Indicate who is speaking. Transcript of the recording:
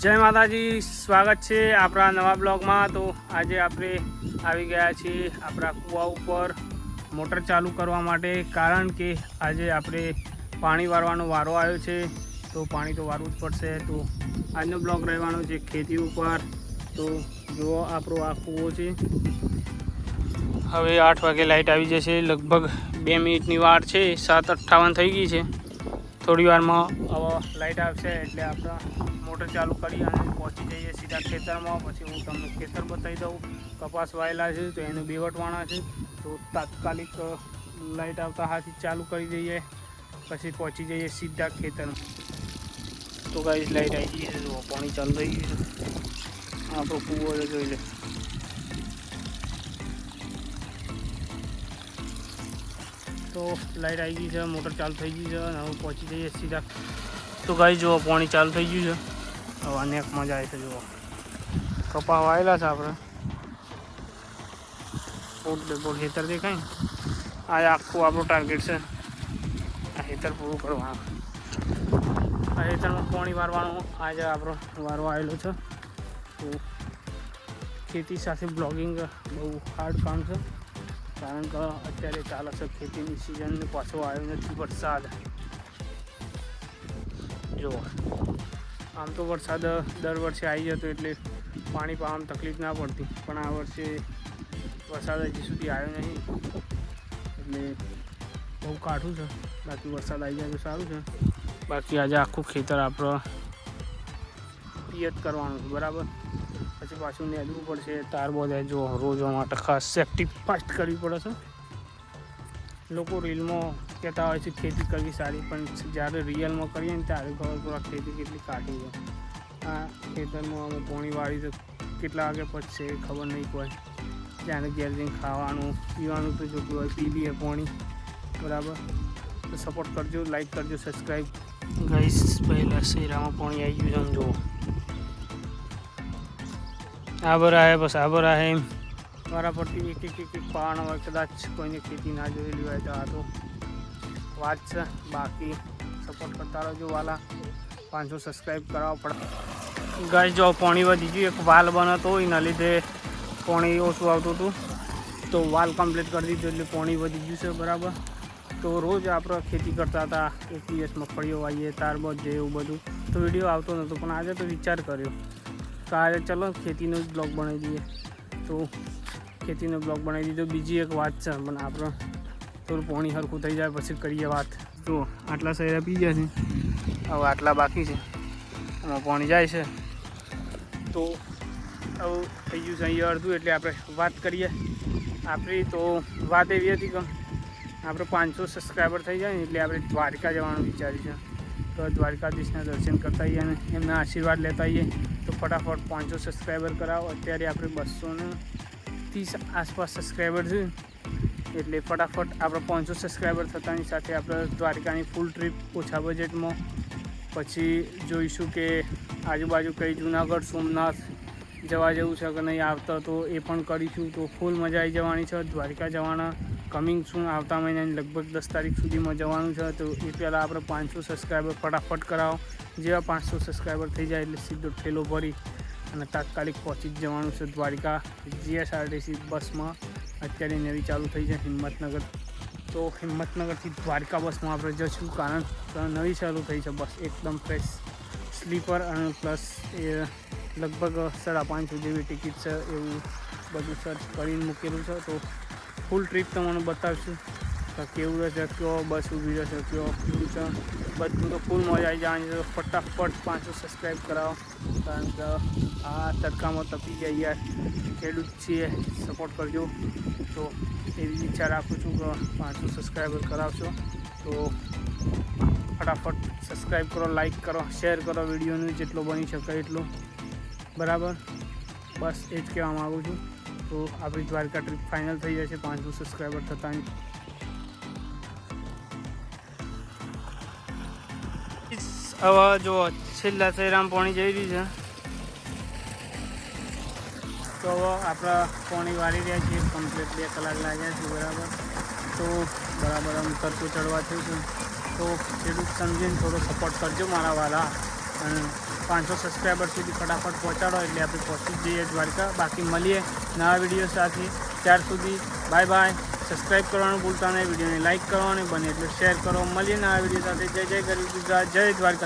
Speaker 1: જય માતાજી, સ્વાગત છે આપણા નવા બ્લોગમાં। તો આજે આપણે આવી ગયા છીએ આપણા કૂવા ઉપર મોટર ચાલુ કરવા માટે, કારણ કે આજે આપણે પાણી વાળવાનો વારો આવ્યો છે। તો પાણી તો વારવું જ પડશે। તો આજનો બ્લોગ રહેવાનો છે ખેતી ઉપર। તો જુઓ આપણો આ કૂવો છે। હવે 8 વાગે લાઇટ આવી જશે, લગભગ 2 મિનિટની વાર છે। 7:58 થઈ ગઈ છે। થોડી વારમાં હવે લાઇટ આવશે એટલે આપણે મોટર ચાલુ કરી અને પહોંચી જઈએ સીધા ખેતરમાં। પછી હું તમને ખેતર બતાવી દઉં। કપાસ વાયેલા છે તો એને બેવટવાના છે, તો તાત્કાલિક લાઇટ આવતા હાથી ચાલુ કરી દઈએ, પછી પહોંચી જઈએ સીધા ખેતરમાં। તો ગાઈસ લાઇટ આવી ગઈ છે, જો પાણી ચાલુ થઈ ગયું છે। આપણો કૂવો જોઈ લે। તો લાઇટ આવી ગઈ છે, મોટર ચાલુ થઈ ગઈ છે અને હવે પહોંચી જઈએ સીધા। તો ગાઈસ જુઓ પાણી ચાલુ થઈ ગયું છે। હવે અનેક મજા આવે છે। જુઓ કપા વાયેલા છે આપણે, ફૂટ ખેતર દેખાય ને, આ આખું આપણું ટાર્ગેટ છે આ ખેતર પૂરું કરવાનું। આ ખેતરમાં પાણી વારવાનું આજે આપણો વારો આવેલો છે। તો ખેતી સાથે બ્લોગિંગ બહુ હાર્ડ કામ છે, કારણ કે અત્યારે ચાલે છે ખેતીની સિઝન, પાછો આવ્યો નથી વરસાદ। જુઓ આમ તો વરસાદ દર વર્ષે આવી જતો એટલે પાણી પાવામાં તકલીફ ના પડતી, પણ આ વર્ષે વરસાદ હજી સુધી આવ્યો નહીં એટલે બહુ કાઠું છે। બાકી વરસાદ આવી જાય તો સારું છે। બાકી આજે આખું ખેતર આપણે પિયત કરવાનું છે, બરાબર। પછી પાછું નેદવું પડશે, તાર બોધાય જો રોજવા માટે ખાસ સેફ્ટી ફાસ્ટ કરવી પડે છે। લોકો રીલમાં કહેતા હોય છે ખેતી કરવી સારી, પણ જ્યારે રિયલમાં કરીએ ને ત્યારે ખબર પડે ખેતી કેટલી કાઢી છે। આ ખેતરમાં અમે પાણી વાળી તો કેટલા વાગે પચશે એ ખબર નહીં કોઈ। ત્યારે ઘેર જઈને ખાવાનું પીવાનું તો જોતું હોય, પી લઈએ પાણી, બરાબર। તો સપોર્ટ કરજો, લાઈક કરજો, સબસ્ક્રાઈબ। ગાઈસ પહેલાં શેરામાં પાણી આવી ગયું છે, જુઓ આબર આવે બસ આબર આવે એમ વારા પરથી એક પાણ હોય। કદાચ કોઈને ખેતી ના જોયેલી હોય તો આ તો વાત છે। બાકી સપોર્ટ કરતા રહેજો વાલા, 500 સબસ્ક્રાઈબ કરાવવા પડે। ગાઈસ જો પાણી વધી ગયું, એક વાલ બનતો એના લીધે પાણી ઓછું આવતું હતું, તો વાલ કમ્પ્લીટ કરી દીધું એટલે પાણી વધી ગયું છે, બરાબર। તો રોજ આપણે ખેતી કરતા હતા, એક દિવસ મગફળીઓ વાવીએ, ત્યારબાદ જે એવું બધું તો વિડીયો આવતો નહોતો, પણ આજે તો વિચાર કર્યો કે આજે ચલો ખેતીનો જ બ્લોગ બનાવી દઈએ। તો ખેતીનો બ્લોગ બનાવી દીધો। બીજી એક વાત છે, પણ આપણે થોડું પાણી સરખું થઈ જાય પછી કરીએ વાત। જુઓ આટલા શેરા પી ગયા છે, હવે આટલા બાકી છે, એમાં પાણી જાય છે। તો હવે થઈ ગયું છે અહીંયા અડધું, એટલે આપણે વાત કરીએ આપણી। તો વાત એવી હતી કે આપણે 500 સબસ્ક્રાઈબર થઈ જાય ને એટલે આપણે દ્વારકા જવાનું વિચાર્યું છે। તો દ્વારકાધીશના દર્શન કરતા આવીએ અને એમના આશીર્વાદ લેતા આવીએ। તો ફટાફટ 500 સબસ્ક્રાઈબર કરાવો। અત્યારે આપણે 230 આસપાસ સબસ્ક્રાઈબર છે, એટલે ફટાફટ આપણે 500 સબસ્ક્રાઈબર થતાની સાથે આપણે દ્વારકાની ફૂલ ટ્રીપ ઓછા બજેટમાં, પછી જોઈશું કે આજુબાજુ કઈ જુનાગઢ સોમનાથ જવા જેવું છે કે નહીં આવતા, તો એ પણ કરીશું। તો ફૂલ મજા આવી જવાની છે। દ્વારકા જવાના કમિંગ સૂન આવતા મહિનાની લગભગ 10 તારીખ સુધીમાં જવાનું છે। તો એ પહેલાં આપણે 500 સબસ્ક્રાઈબર ફટાફટ કરાવો। જેવા 500 સબસ્ક્રાઈબર થઈ જાય એટલે સીધો ઠેલો ભરી અને તાત્કાલિક પહોંચી જ જવાનું છે દ્વારકા। GSRTC બસમાં અત્યારે નવી ચાલુ થઈ છે હિંમતનગર, તો હિંમતનગરથી દ્વારકા બસમાં આપણે જઈશું, કારણ કે નવી ચાલુ થઈ છે બસ, એકદમ ફ્રેશ સ્લીપર અને પ્લસ એ લગભગ 5.5 જેવી ટિકિટ છે, એવું બધું સર્ચ કરીને મૂકેલું છે। તો ફૂલ ટ્રીપ તમને બતાવશું કે કેવું રહેશે, કયો બસ ઊભી રહેશે, કયો કેવું છે, બધું તો ફૂલ મજા આવી જવાની છે। ફટાફટ 500 સબસ્ક્રાઈબ કરાવો, કારણ કે આ તડકામાં તપી જાય યાર, ખેડૂત છીએ, સપોર્ટ કરજો। તો એવી ઈચ્છા રાખું છું કે 500 સબસ્ક્રાઈબર કરાવશો। તો ફટાફટ સબસ્ક્રાઈબ કરો, લાઈક કરો, શેર કરો વિડીયોનું જેટલો બની શકે એટલો, બરાબર। બસ એ જ કહેવા માગું છું। તો આપણી દ્વારકા ટ્રીપ ફાઇનલ થઈ જશે 500 સબસ્ક્રાઈબર થતાની। હવે જો છેલ્લા શેરામાં પાણી જઈ રહ્યું છે, તો હવે આપણે પાણી વાળી રહ્યા છીએ, કમ્પ્લીટ 2 કલાક લાગ્યા છે, બરાબર। તો બરાબર આમ તડકો ચડવા થયું છે, તો ખેડૂત સમજીને થોડો સપોર્ટ કરજો મારા વાલા, અને 500 સબસ્ક્રાઈબર સુધી ફટાફટ પહોંચાડો એટલે આપણે પહોંચી જઈએ દ્વારકા. બાકી મળીએ નવા વિડીયો સાથે. ત્યાર સુધી બાય બાય. સબસ્ક્રાઈબ કરવાનું ભૂલતા નહીં, વિડીયોને લાઇક કરો અને બને એટલે શેર કરો. મળીએ નવા વિડીયો સાથે. જય જય ગરીબ ગુજરાત, જય દ્વારકા.